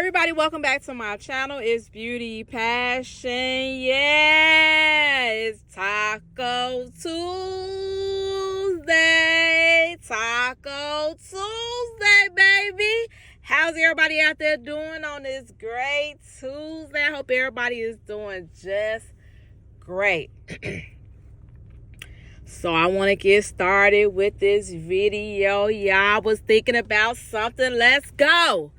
everybody, welcome back to my channel. It's Beauty Passion. Yeah, it's Taco Tuesday. Taco Tuesday, baby. How's everybody out there doing on this great Tuesday? I hope everybody is doing just great. So I want to get started with this video. Y'all was thinking about something. Let's go.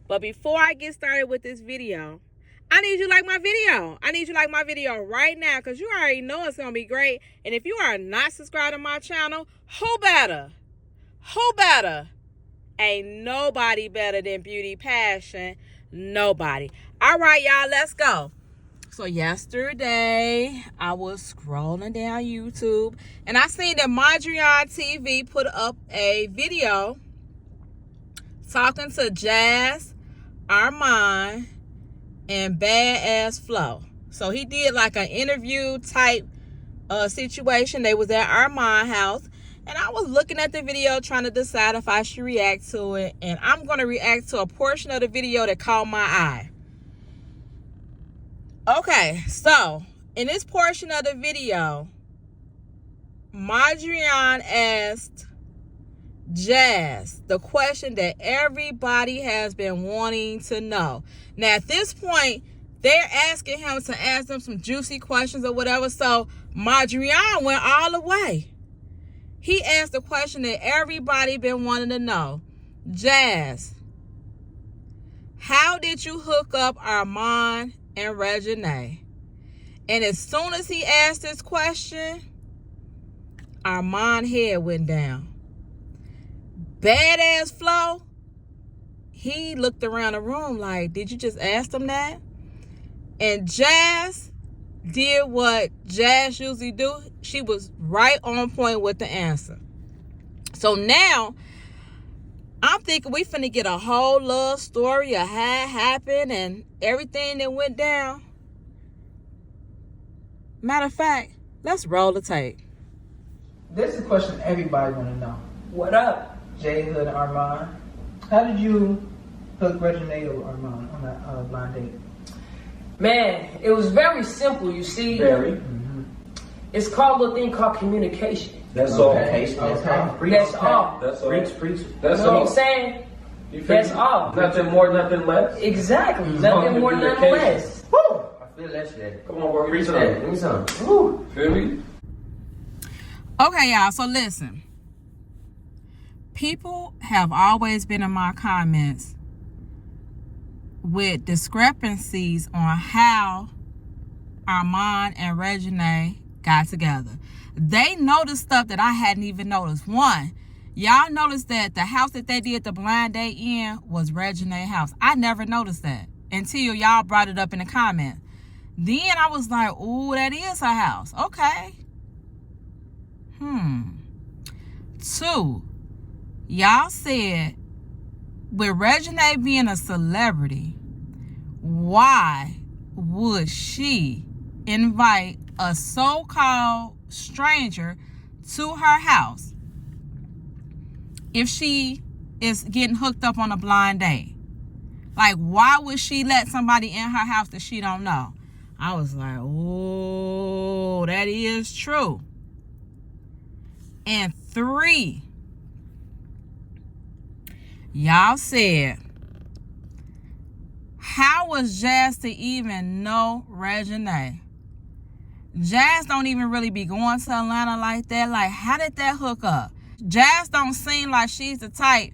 But before I get started with this video, I need you to like my video. I need you to like my video right now because you already know it's going to be great. And if you are not subscribed to my channel, who better? Who better? Ain't nobody better than Beauty Passion. Nobody. All right, y'all, let's go. So yesterday, I was scrolling down YouTube, and I seen that Reginae TV put up a video talking to Jazz, Armon, and Badass Flo. So he did like an interview type situation. They was at Armon's house, and I was looking at the video trying to decide if I should react to it, and I'm going to react to a portion of the video that caught my eye. Okay, so in this portion of the video, Reginae asked Jazz the question that everybody has been wanting to know. Now, at this point, they're asking him to ask them some juicy questions or whatever, so Reginae went all the way. He asked the question that everybody been wanting to know. Jazz, how did you hook up Armon and Reginae? And as soon as he asked this question, Armon's head went down. Badass Flo, he looked around the room like, did you just ask them that? And Jazz did what Jazz usually do. She was right on point with the answer. So now, I'm thinking we finna get a whole love story of how it happened and everything that went down. Matter of fact, let's roll the tape. This is a question everybody want to know. What up? Jay Hood and Armon. How did you hook Reginae or Armon on that blind date? Man, it was very simple, you see. Very. It's called a thing called communication. That's all. Okay. That's all. That's all. Preach. That's You know all. what I'm saying? You feel That's me? all. Nothing more, nothing less. Exactly. Nothing more, nothing less. Woo! I feel that shit. Come on, bro. Preach that. Give me some. Woo! Feel me? Okay, y'all, so listen. People have always been in my comments with discrepancies on how Armon and Reginae got together. They noticed stuff that I hadn't even noticed. One, y'all noticed that the house that they did the blind date in was Reginae's house. I never noticed that until y'all brought it up in the comments. Then I was like, ooh, that is her house. Okay. 2, y'all said with Reginae being a celebrity, why would she invite a so-called stranger to her house if she is getting hooked up on a blind date? Like, why would she let somebody in her house that she don't know? I was like, oh, that is true. And 3, y'all said, how was Jazz to even know Reginae? Jazz don't even really be going to Atlanta like that. Like, how did that hook up? Jazz don't seem like she's the type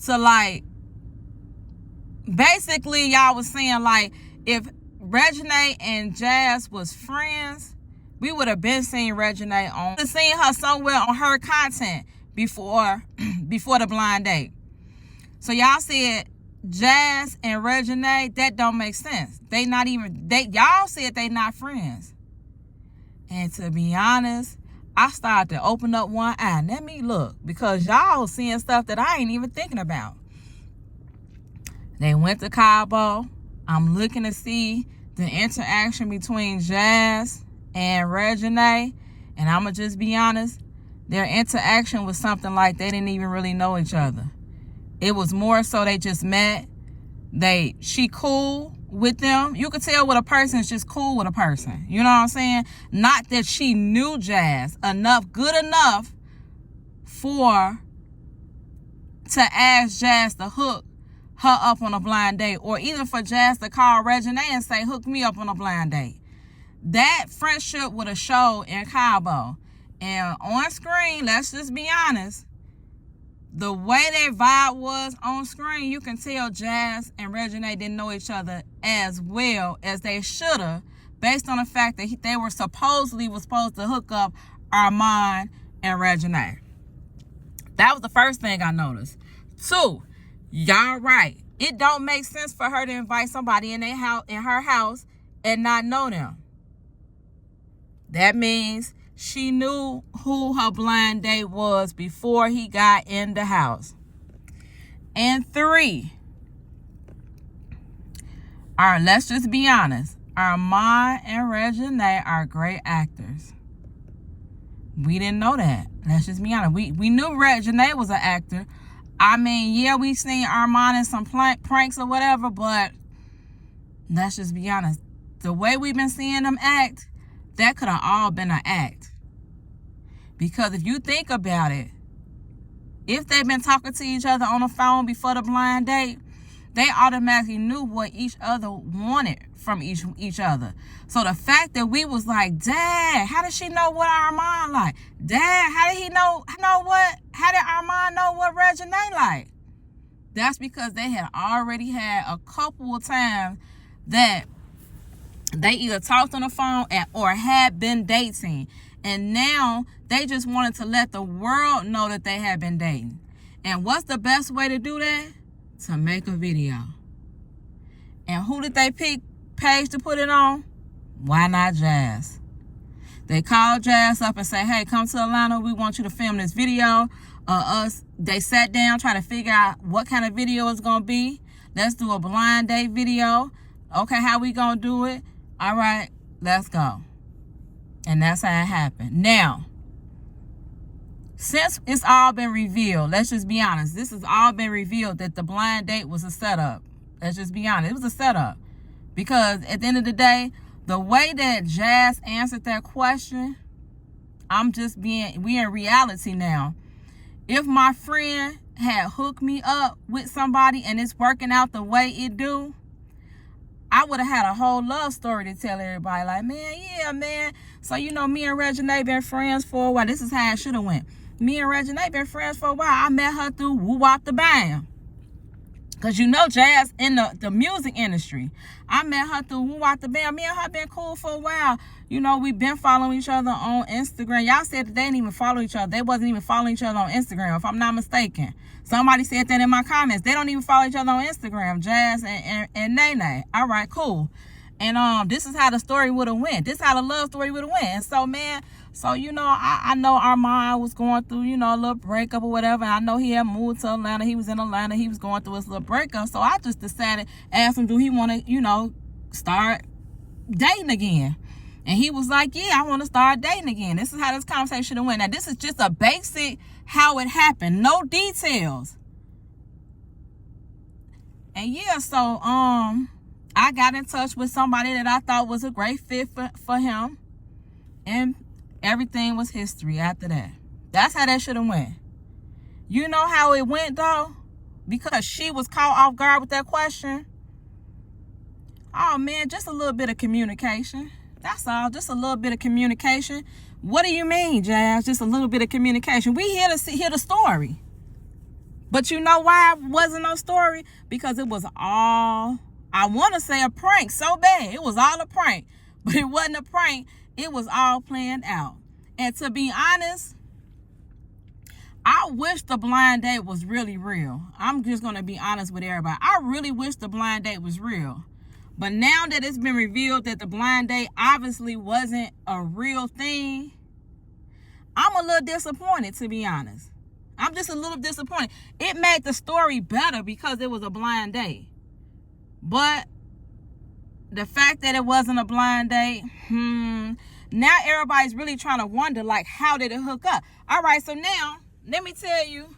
to, like, basically y'all was saying, like, if Reginae and Jazz was friends, we would have been seeing Reginae on, seeing her somewhere on her content before the blind date. So y'all said Jazz and Reginae, that don't make sense. They not even, y'all said they not friends. And to be honest, I started to open up one eye. Let me look, because y'all seeing stuff that I ain't even thinking about. They went to Cabo. I'm looking to see the interaction between Jazz and Reginae, and I'm going to just be honest, their interaction was something like they didn't even really know each other. It was more so they just met, she cool with them. You could tell when a person's just cool with a person. You know what I'm saying? Not that she knew Jazz good enough to ask Jazz to hook her up on a blind date, or even for Jazz to call Reginae and say, hook me up on a blind date. That friendship would have showed in Cabo. And on screen, let's just be honest, the way their vibe was on screen, you can tell Jazz and Reginae didn't know each other as well as they should have, based on the fact that they were supposed to hook up Armon and Reginae. That was the first thing I noticed. 2, y'all right. It don't make sense for her to invite somebody in her house and not know them. That means she knew who her blind date was before he got in the house. And 3, let's just be honest. Armon and Reginae are great actors. We didn't know that. Let's just be honest. We knew Reginae was an actor. I mean, yeah, we seen Armon in some pranks or whatever, but let's just be honest. The way we've been seeing them act, that could have all been an act. Because if you think about it, if they've been talking to each other on the phone before the blind date, they automatically knew what each other wanted from each other. So the fact that we was like, Dad, how did she know what Armon like? Dad, how did Armon know what Reginae like? That's because they had already had a couple of times that they either talked on the phone or had been dating. And now they just wanted to let the world know that they had been dating. And what's the best way to do that? To make a video. And who did they pick Paige to put it on? Why not Jazz? They called Jazz up and say, hey, come to Atlanta. We want you to film this video. They sat down trying to figure out what kind of video it's going to be. Let's do a blind date video. Okay, how we going to do it? All right, let's go. And that's how it happened. Now, since it's all been revealed, let's just be honest. This has all been revealed that the blind date was a setup. Let's just be honest. It was a setup. Because at the end of the day, the way that Jazz answered that question, we in reality now. If my friend had hooked me up with somebody and it's working out the way it do, I would have had a whole love story to tell everybody. Like, man, yeah, man. So, me and Reginae been friends for a while. This is how it should have went. Me and Reginae been friends for a while. I met her through Woo Wop the Bam. Because Jazz in the music industry. I met her through Woo Wop the Bam. Me and her been cool for a while. We've been following each other on Instagram. Y'all said that they didn't even follow each other. They wasn't even following each other on Instagram, if I'm not mistaken. Somebody said that in my comments. They don't even follow each other on Instagram, Jazz and Nene. All right, cool. And this is how the story would have went. This is how the love story would have went. And so, man, I know Armon was going through, a little breakup or whatever. And I know he had moved to Atlanta. He was in Atlanta. He was going through his little breakup. So I just decided, asked him, do he want to, start dating again? And he was like, yeah, I want to start dating again. This is how this conversation went. Now, this is just a basic how it happened. No details. And yeah, so I got in touch with somebody that I thought was a great fit for him. And everything was history after that. That's how that should have went. You know how it went, though? Because she was caught off guard with that question. Oh, man, just a little bit of communication. That's all. Just a little bit of communication. What do you mean, Jazz? Just a little bit of communication. We here to hear the story. But you know why it wasn't no story? Because it was all, I want to say a prank so bad. It was all a prank. But it wasn't a prank. It was all planned out. And to be honest, I wish the blind date was really real. I'm just going to be honest with everybody. I really wish the blind date was real. But now that it's been revealed that the blind date obviously wasn't a real thing, I'm a little disappointed, to be honest. I'm just a little disappointed. It made the story better because it was a blind date. But the fact that it wasn't a blind date, now everybody's really trying to wonder, like, how did it hook up? All right, so now, let me tell you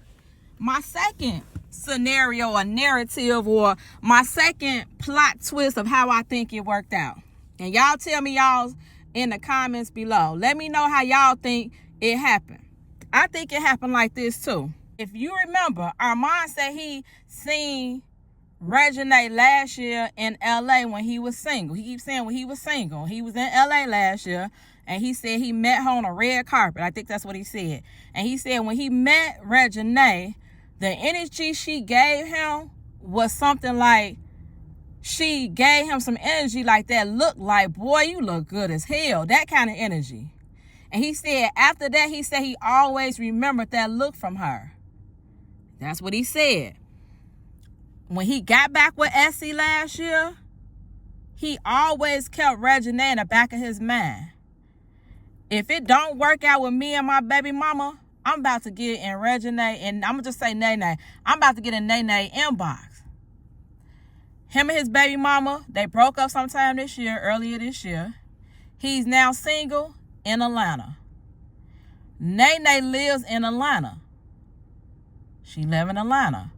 my second scenario or narrative, or my second plot twist of how I think it worked out. And y'all tell me y'all in the comments below. Let me know how y'all think it happened. I think it happened like this too. If you remember, Armon said he seen Reginae last year in LA when he was single. He keeps saying when he was single. He was in LA last year, and he said he met her on a red carpet. I think that's what he said. And he said when he met Reginae, the energy she gave him was something like, she gave him some energy like that looked like, boy, you look good as hell. That kind of energy. And he said after that, he said he always remembered that look from her. That's what he said. When he got back with Essie last year, he always kept Reginae in the back of his mind. If it don't work out with me and my baby mama, I'm about to get in Reginae, and I'm going to just say Nene. I'm about to get in Nene inbox. Him and his baby mama, they broke up sometime this year, earlier this year. He's now single in Atlanta. Nene lives in Atlanta. She live in Atlanta.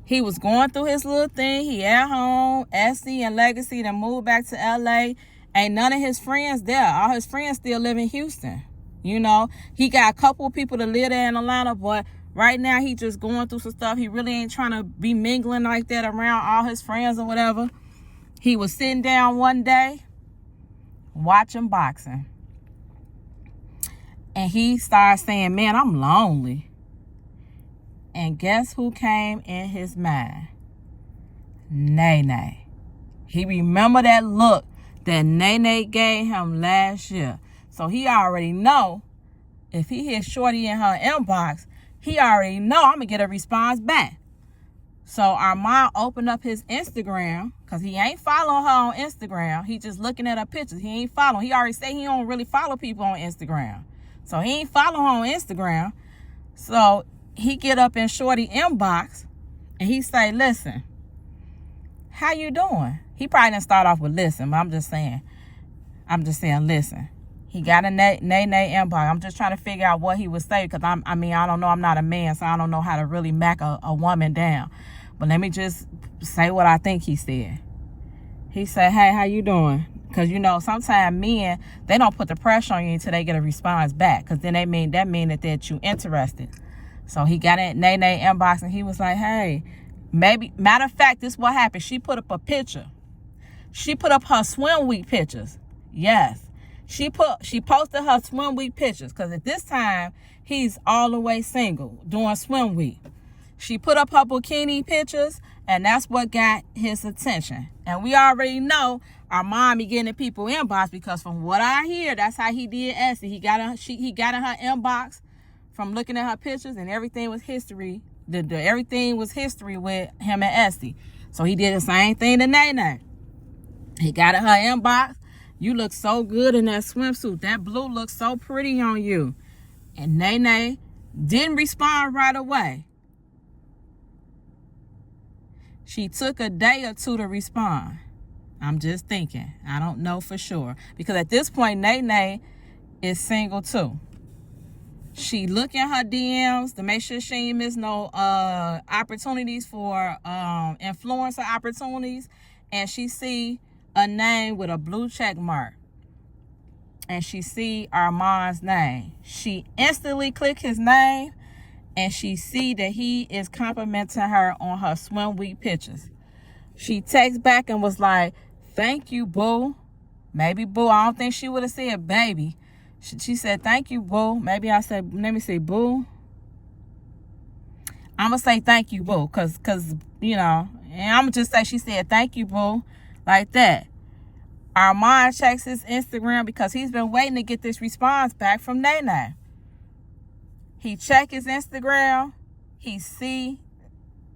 He was going through his little thing. He at home. Essie and Legacy then moved back to LA. Ain't none of his friends there. All his friends still live in Houston. You know, he got a couple of people to live there in Atlanta, but right now he just going through some stuff. He really ain't trying to be mingling like that around all his friends or whatever. He was sitting down one day watching boxing. And he started saying, man, I'm lonely. And guess who came in his mind? Nene. He remembered that look that Nene gave him last year. So he already know if he hit Shorty in her inbox, he already know I'm going to get a response back. So Armon opened up his Instagram, because he ain't following her on Instagram. He just looking at her pictures. He ain't following. He already said he don't really follow people on Instagram. So he ain't following her on Instagram. So he get up in Shorty inbox and he say, listen, how you doing? He probably didn't start off with listen, but I'm just saying, listen. He got a Nene inbox. I'm just trying to figure out what he would say, because I don't know. I'm not a man, so I don't know how to really mac a woman down. But let me just say what I think he said. He said, hey, how you doing? Because, you know, sometimes men, they don't put the pressure on you until they get a response back, because then that mean that you interested. So he got in Nene inbox and he was like, hey, maybe, matter of fact, this is what happened. She put up a picture. She put up her swim week pictures. Yes. She posted her swim week pictures, because at this time, he's all the way single doing swim week. She put up her bikini pictures, and that's what got his attention. And we already know our mom be getting in people inbox, because from what I hear, that's how he did Essie. He got in her inbox from looking at her pictures, and everything was history. Everything was history with him and Essie. So he did the same thing to Nene. He got in her inbox. You look so good in that swimsuit. That blue looks so pretty on you. And Nene didn't respond right away. She took a day or two to respond. I'm just thinking. I don't know for sure. Because at this point, Nene is single too. She look in her DMs to make sure she ain't miss no opportunities for influencer opportunities. And she see a name with a blue check mark. And she see Armon's name. She instantly click his name, and she see that he is complimenting her on her swim week pictures. She texts back and was like, thank you, boo. Maybe boo. I don't think she would have said baby. She said, thank you, boo. Maybe I said, let me say boo. I'm going to say thank you, boo. Because, you know, and I'm going to just say she said thank you, boo. Like that. Armon checks his Instagram because he's been waiting to get this response back from Nene. He check his Instagram. He see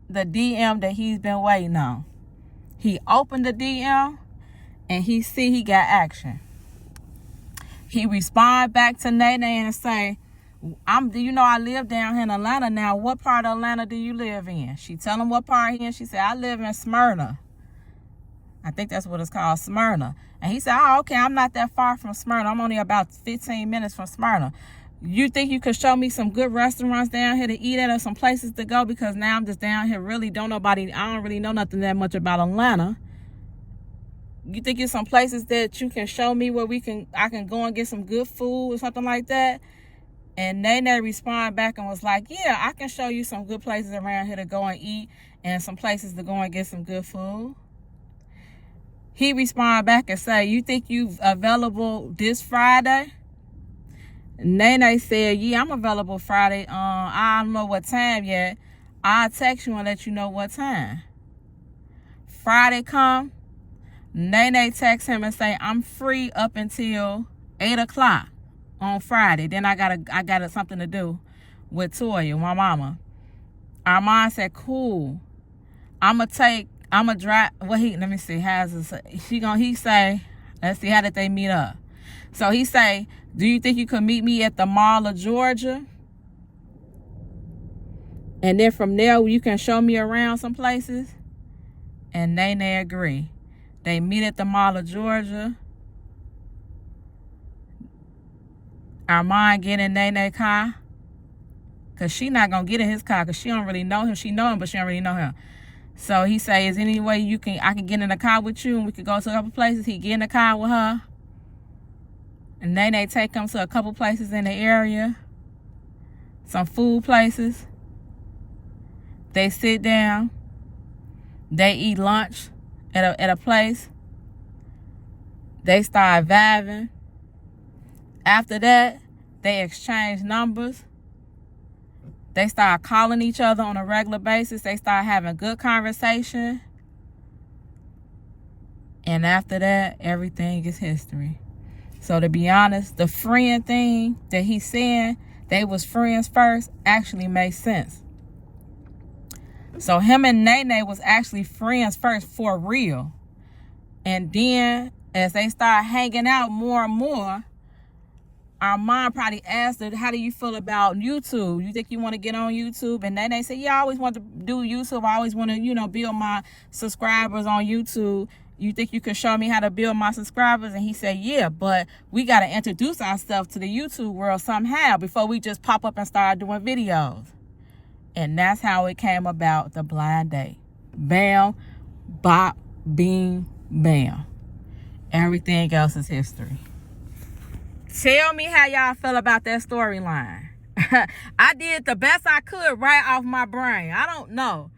the DM that he's been waiting on. He opened the DM and he see he got action. He respond back to Nene and say, I live down here in Atlanta now. What part of Atlanta do you live in? She tell him what part he in. She said, I live in Smyrna. I think that's what it's called, Smyrna. And he said, oh, okay, I'm not that far from Smyrna. I'm only about 15 minutes from Smyrna. You think you could show me some good restaurants down here to eat at or some places to go? Because now I'm just down here, really I don't really know nothing that much about Atlanta. You think it's some places that you can show me where I can go and get some good food or something like that? And Nene responded back and was like, yeah, I can show you some good places around here to go and eat and some places to go and get some good food. He responded back and said, you think you available this Friday? Nene said, yeah, I'm available Friday. I don't know what time yet. I'll text you and let you know what time. Friday come, Nene texts him and say, I'm free up until 8 o'clock on Friday. Then I got something to do with Toya, my mama. Armon said, cool. I'ma drive. Let me see. He say, let's see, how did they meet up? So he say, do you think you could meet me at the Mall of Georgia? And then from there, you can show me around some places? And Nene agree. They meet at the Mall of Georgia. Armon get in Nene's car. Because she not going to get in his car because she don't really know him. She know him, but she don't really know him. So he say, is any way I can get in the car with you and we could go to a couple places? He get in the car with her. And Nene take him to a couple places in the area. Some food places. They sit down. They eat lunch at a place. They start vibing. After that, they exchange numbers. They start calling each other on a regular basis. They start having good conversation. And after that, everything is history. So to be honest, the friend thing that he's saying, they was friends first, actually makes sense. So him and Nene was actually friends first for real. And then as they start hanging out more and more, our mom probably asked her, how do you feel about YouTube? You think you want to get on YouTube? And Nene said, yeah, I always want to do YouTube. I always want to, build my subscribers on YouTube. You think you could show me how to build my subscribers? And he said, yeah, but we got to introduce ourselves to the YouTube world somehow before we just pop up and start doing videos. And that's how it came about, the blind date. Bam, bop, beam, bam. Everything else is history. Tell me how y'all feel about that storyline. I did the best I could right off my brain. I don't know.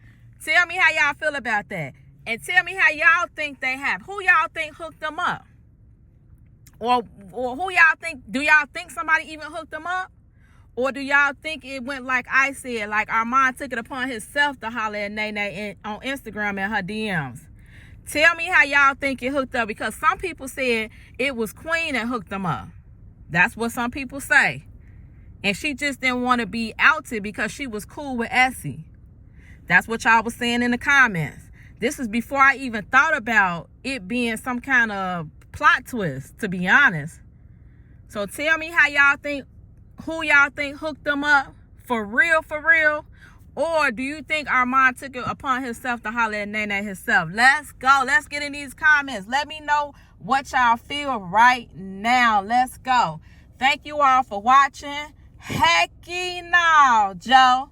Tell me how y'all feel about that. And tell me how y'all think they have. Who y'all think hooked them up? Or who y'all think, do y'all think somebody even hooked them up? Or do y'all think it went like I said, like Armon took it upon himself to holler at Nene on Instagram in her DMs? Tell me how y'all think it hooked up, because some people said it was Queen that hooked them up. That's what some people say. And she just didn't want to be outed because she was cool with Essie. That's what y'all was saying in the comments. This is before I even thought about it being some kind of plot twist, to be honest. So tell me how y'all think, who y'all think hooked them up for real, or do you think Armon took it upon himself to holler at Nene himself? Let's go. Let's get in these comments. Let me know what y'all feel right now. Let's go. Thank you all for watching. Hecky no, Joe.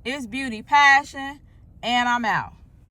It's Beauty Passion, and I'm out.